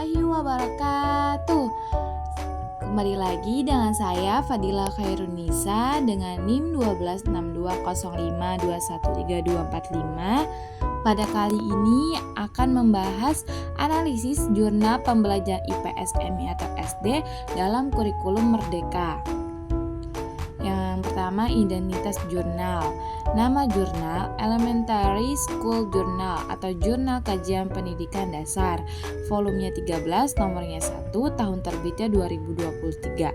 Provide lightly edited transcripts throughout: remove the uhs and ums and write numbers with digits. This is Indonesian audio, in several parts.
warahmatullahi wabarakatuh. Kembali lagi dengan saya Fadila Khairunisa dengan NIM 1205205213245. Pada kali ini akan membahas analisis jurnal pembelajaran IPS MI atau SD dalam kurikulum Merdeka. Yang pertama, identitas jurnal. Nama jurnal Elementary School Journal atau Jurnal Kajian Pendidikan Dasar. Volumenya 13, nomornya 1, tahun terbitnya 2023.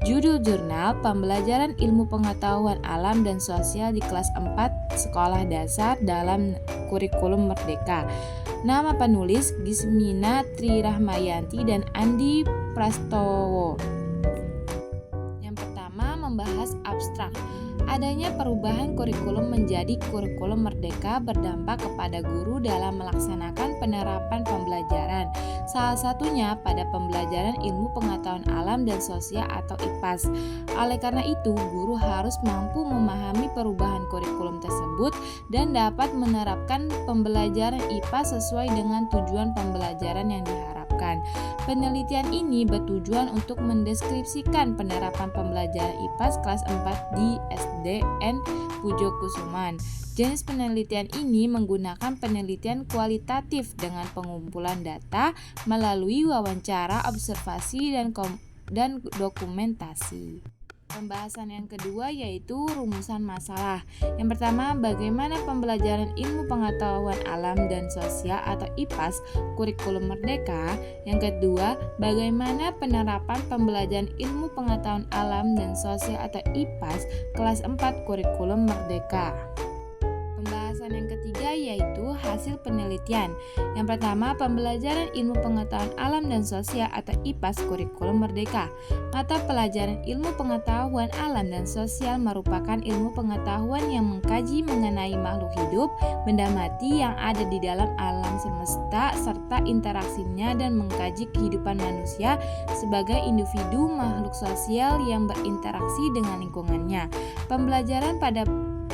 Judul jurnal Pembelajaran Ilmu Pengetahuan Alam dan Sosial di kelas 4 Sekolah Dasar dalam Kurikulum Merdeka. Nama penulis Gismina Trirahmayanti dan Andi Prastowo. Membahas abstrak. Adanya perubahan kurikulum menjadi kurikulum merdeka berdampak kepada guru dalam melaksanakan penerapan pembelajaran. Salah satunya pada pembelajaran ilmu pengetahuan alam dan sosial atau IPAS. Oleh karena itu, guru harus mampu memahami perubahan kurikulum tersebut dan dapat menerapkan pembelajaran IPAS sesuai dengan tujuan pembelajaran yang diharapkan. Penelitian ini bertujuan untuk mendeskripsikan penerapan pembelajaran IPAS kelas 4 di SDN Pujokusuman. Jenis penelitian ini menggunakan penelitian kualitatif dengan pengumpulan data melalui wawancara, observasi, dan dokumentasi. Pembahasan yang kedua yaitu rumusan masalah. Yang pertama, bagaimana pembelajaran ilmu pengetahuan alam dan sosial atau IPAS kurikulum merdeka. Yang kedua, bagaimana penerapan pembelajaran ilmu pengetahuan alam dan sosial atau IPAS kelas 4 kurikulum merdeka. Pembahasan yang ketiga yaitu hasil penelitian. Yang pertama, pembelajaran ilmu pengetahuan alam dan sosial atau IPAS kurikulum merdeka. Mata pelajaran ilmu pengetahuan alam dan sosial merupakan ilmu pengetahuan yang mengkaji mengenai makhluk hidup, benda mati yang ada di dalam alam semesta serta interaksinya dan mengkaji kehidupan manusia sebagai individu makhluk sosial yang berinteraksi dengan lingkungannya. Pembelajaran pada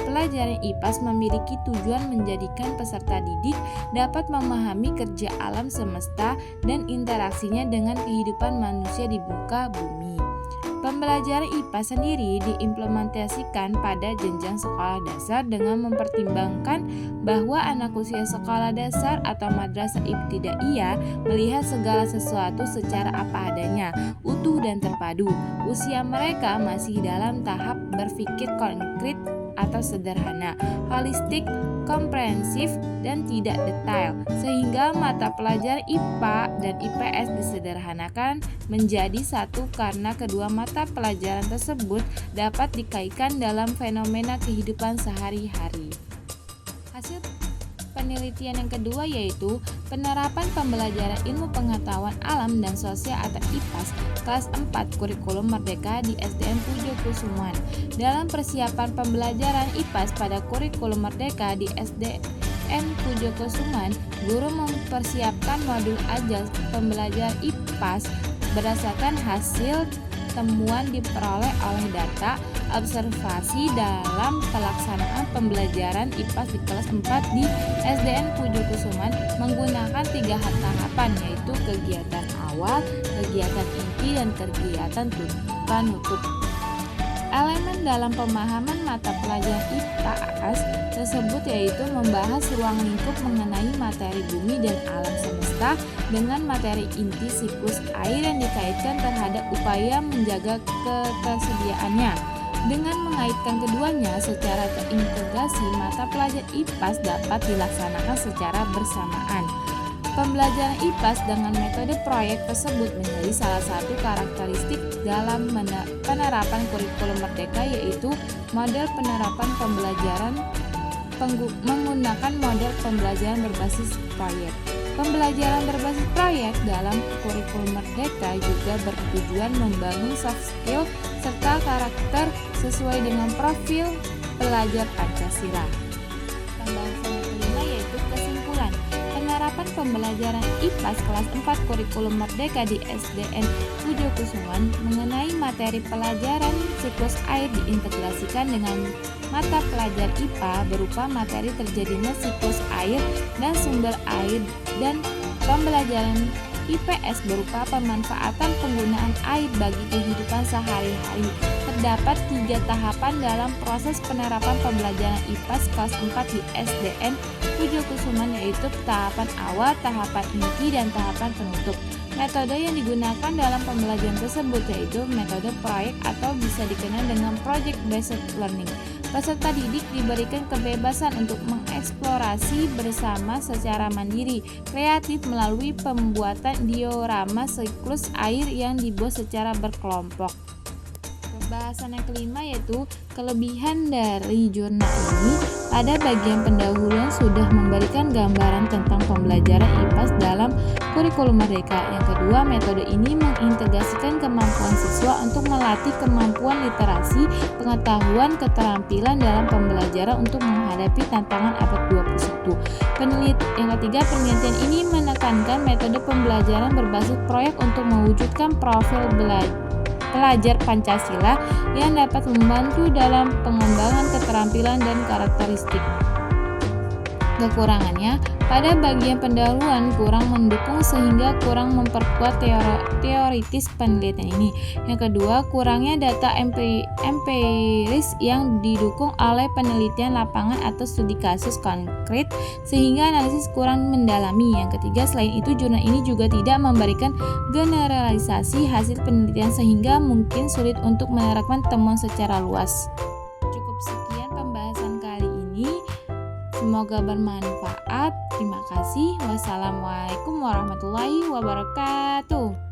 pelajaran IPAS memiliki tujuan menjadikan peserta didik dapat memahami kerja alam semesta dan interaksinya dengan kehidupan manusia di muka bumi. Pembelajaran IPAS sendiri diimplementasikan pada jenjang sekolah dasar dengan mempertimbangkan bahwa anak usia sekolah dasar atau madrasah ibtidaiyah melihat segala sesuatu secara apa adanya, utuh dan terpadu. Usia mereka masih dalam tahap berpikir konkret atau sederhana, holistik, komprehensif, dan tidak detail, sehingga mata pelajaran IPA dan IPS disederhanakan menjadi satu karena kedua mata pelajaran tersebut dapat dikaitkan dalam fenomena kehidupan sehari-hari. Hasil penelitian yang kedua yaitu penerapan pembelajaran ilmu pengetahuan alam dan sosial atau IPAS kelas 4 kurikulum merdeka di SDN Pujokusuman. Dalam persiapan pembelajaran IPAS pada kurikulum merdeka di SDN Pujokusuman, guru mempersiapkan modul ajar pembelajaran IPAS berdasarkan hasil temuan diperoleh oleh data observasi dalam pelaksanaan pembelajaran IPAS di kelas 4 di SDN Pujokusuman menggunakan 3 tahapan yaitu kegiatan awal, kegiatan inti, dan kegiatan penutup. Elemen dalam pemahaman mata pelajaran IPAS tersebut yaitu membahas ruang lingkup mengenai materi bumi dan alam semesta dengan materi inti siklus air yang dikaitkan terhadap upaya menjaga ketersediaannya. Dengan mengaitkan keduanya secara terintegrasi, mata pelajaran IPAS dapat dilaksanakan secara bersamaan. Pembelajaran IPAS dengan metode proyek tersebut menjadi salah satu karakteristik dalam penerapan kurikulum merdeka yaitu model penerapan pembelajaran menggunakan model pembelajaran berbasis proyek. Pembelajaran berbasis proyek dalam kurikulum merdeka juga bertujuan membangun soft skill serta karakter sesuai dengan profil pelajar Pancasila. Pembahasan yang kelima yaitu kesimpulan. Penerapan pembelajaran IPAS kelas 4 kurikulum merdeka di SDN Pujokusuman mengenai materi pelajaran siklus air diintegrasikan dengan mata pelajaran IPA berupa materi terjadinya siklus air dan sumber air dan pembelajaran IPS berupa pemanfaatan penggunaan air bagi kehidupan sehari-hari. Terdapat 3 tahapan dalam proses penerapan pembelajaran IPS kelas 4 di SDN Pujokusuman, yaitu tahapan awal, tahapan inti, dan tahapan penutup. Metode yang digunakan dalam pembelajaran tersebut yaitu metode proyek atau bisa dikenal dengan project based learning. Peserta didik diberikan kebebasan untuk mengeksplorasi bersama secara mandiri, kreatif melalui pembuatan diorama siklus air yang dibuat secara berkelompok. Pembahasan yang kelima yaitu kelebihan dari jurnal ini. Pada bagian pendahuluan sudah memberikan gambaran tentang pembelajaran IPS dalam kurikulum merdeka. Yang kedua, metode ini mengintegrasikan kemampuan siswa untuk melatih kemampuan literasi, pengetahuan, keterampilan dalam pembelajaran untuk menghadapi tantangan abad 21. Yang ketiga, penelitian ini menekankan metode pembelajaran berbasis proyek untuk mewujudkan profil pelajar Pancasila yang dapat membantu dalam pengembangan keterampilan dan karakteristik. Kekurangannya, pada bagian pendahuluan kurang mendukung sehingga kurang memperkuat teoritis penelitian ini. Yang kedua, kurangnya data empiris yang didukung oleh penelitian lapangan atau studi kasus konkret sehingga analisis kurang mendalami. Yang ketiga, selain itu jurnal ini juga tidak memberikan generalisasi hasil penelitian sehingga mungkin sulit untuk menerapkan temuan secara luas. Cukup sekian pembahasan kali ini. Semoga bermanfaat. Terima kasih. Wassalamualaikum warahmatullahi wabarakatuh.